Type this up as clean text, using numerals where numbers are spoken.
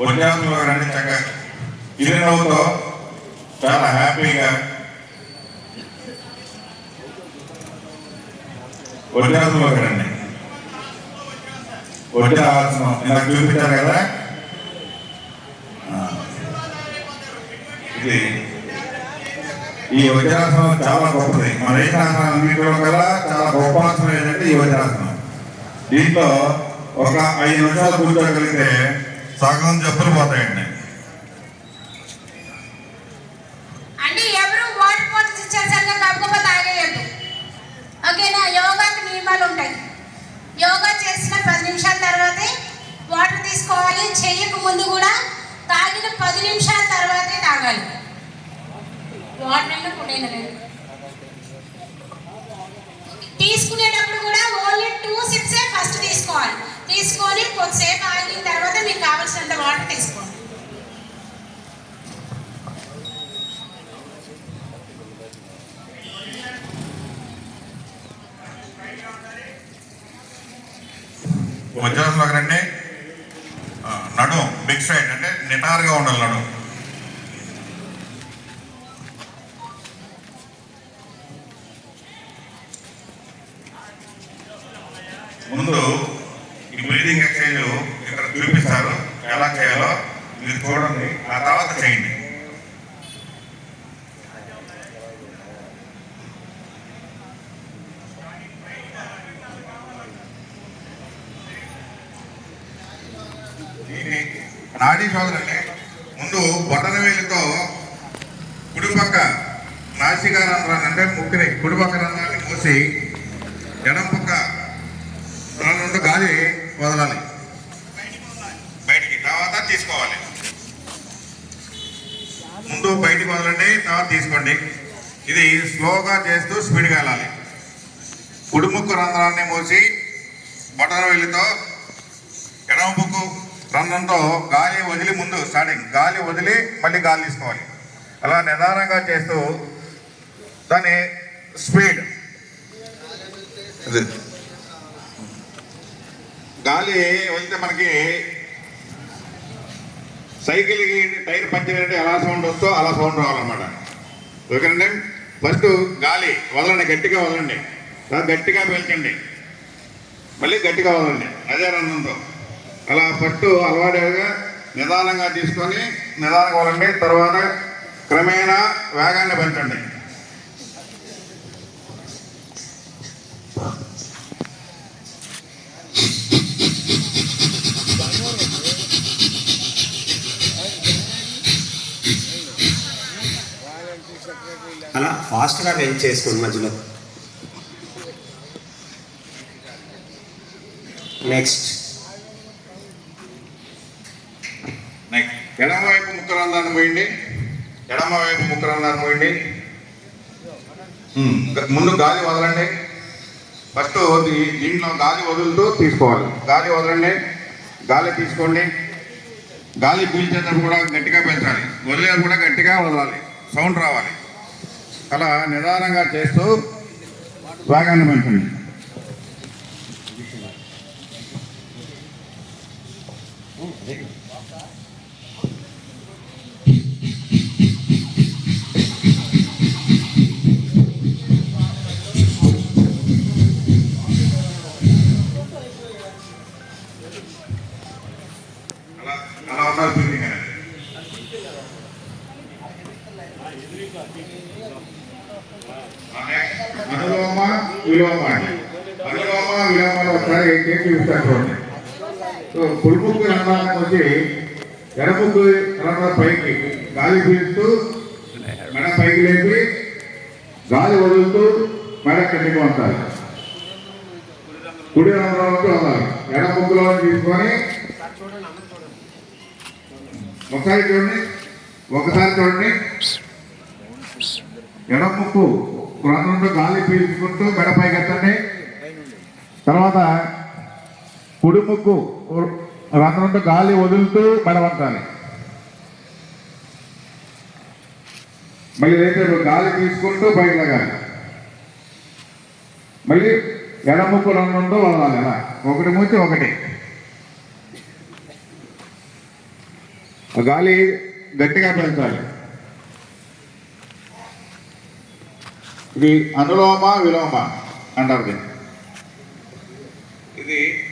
వడ్డాసంలో రండి. చక్కగా చిరునవ్వుతో చాలా హ్యాపీగా వడ్డాసంలో రండి. వడ్డాసనం ఇలా చూపించారు కదా, ఇది ఈ వజ్రాసనం చాలా గొప్పది. మన రేఖాసనాన్నింటిలో కల్లా చాలా గొప్ప ఆసనం ఏంటంటే ఈ వజ్రాసనం. దీంట్లో ఒక 5 నిమిషాలు కూర్చోగలిగితే సగం జబ్బులు పోతాయండి. అంటే ఎవరు వాటర్ బాటిల్స్ ఇచ్చేసరిగా కాకపోతే తాగేయద్దు. ఓకేనా? యోగాకి నియమాలు ఉంటాయి. యోగా చేసిన 10 నిమిషాల తర్వాతే వాటర్ తీసుకోవాలి. చెయ్యక ముందు కూడా తాగిన 10 నిమిషాల తర్వాతే తాగాలి. వాటర్ తీసుకునేటప్పుడు కూడా ఓన్లీ 2 సిప్సే ఫస్ట్ తీసుకోవాలి. తీసుకొని కొద్దిసేపు ఆగిన తర్వాత మీకు కావాల్సినంత వాటర్ తీసుకోండి. వజ్రాసనం రండి. నడు బిగ్ సైడ్ అంటే నిటారుగా ఉండాలి. నడు ముందు ఈ బ్రీదింగ్ ఎక్సర్సైజ్ ఇక్కడ చూపిస్తారు ఎలా చేయాలో, మీరు చూడండి. ఆ తర్వాత చేయండి. నాడీ శోధనని ముందు బొటనవేలితో కుడిపక్క నాసికా రంధ్రాన్ని అంటే ముక్కుని కుడిపక్క రంధ్రాన్ని మూసి ఎడం పక్క నుండి గాలి వదలాలి బయటికి, తర్వాత తీసుకోవాలి. ముందు బయటికి వదలండి, తర్వాత తీసుకోండి. ఇది స్లోగా చేస్తూ స్పీడ్గా వెళ్ళాలి. కుడిముక్కు రంధ్రాన్ని మూసి బొటనవేలితో ఎడమ ముక్కు రంధ్రంతో గాలి వదిలి, ముందు స్టార్టింగ్ గాలి వదిలి మళ్ళీ గాలి తీసుకోవాలి. అలా నిదానంగా చేస్తూ దాని స్పీడ్ గాలి వదిలితే మనకి సైకిల్కి టైర్ పంచర్ ఎలా సౌండ్ వస్తుందో అలా సౌండ్ రావాలన్నమాట. ఓకేనండి? ఫస్ట్ గాలి వదలండి, గట్టిగా వదలండి, గట్టిగా పీల్చండి, మళ్ళీ గట్టిగా వదలండి అదే రంధ్రంతో. అలా ఫస్ట్ అలవాటుగా నిదానంగా తీసుకొని నిదానంగా వదలండి. తర్వాత క్రమేణా వేగాన్ని పెంచండి. అలా ఫాస్ట్గా వెయిట్ చేసుకోండి మధ్యలో. నెక్స్ట్ ఎడమవైపు ముక్కరంధ్రాన్ని పోయండి. ఎడమవైపు ముక్కరంధ్రాన్ని పోయండి. ముందు గాలి వదలండి. ఫస్ట్ దీంట్లో గాలి వదులుతూ తీసుకోవాలి. గాలి వదలండి, గాలి తీసుకోండి. గాలి పీల్చేటప్పుడు కూడా గట్టిగా పెంచాలి, వదిలేది కూడా గట్టిగా వదలాలి, సౌండ్ రావాలి. అలా నిదానంగా చేస్తూ వేగాన్ని పెంచండి. అలా ఉండాలి బ్రీతింగ్ అనేది. అనులోమ విలోమ అండి. అనులోమ విలోమాలు ఒకసారి చూపిస్తాను చూడండి. సో కుడిముక్కు రంధ్రానికి వచ్చి ఎడముక్కు రంధ్రం పైకి గాలి పీలుస్తూ మెడ పైకి లేపి గాలి వదులుతూ మెడ కిందకి వంచాలి. కుడి రంధ్రంలోకి వదలాలి. ఎడముక్కులో తీసుకొని ఒకసారి చూడండి, ఒకసారి చూడండి. ఎడముక్కు రంధ్రంతో గాలి పీల్చుకుంటూ మెడ పైకి ఎత్తండి. తర్వాత కుడిముక్కు రంధ్రంతో గాలి వదులుతూ మెడ వంచాలి. మళ్ళీ అయితే గాలి తీసుకుంటూ పైకి లాగాలి. మళ్ళీ ఎడముక్కు రంధ్రంతో వదలాలి. అలా ఒకటి మూసి ఒకటి. గాలి గట్టిగా పీల్చాలి. ఇది అనులోమ విలోమ అంటారు దీన్ని. ఇది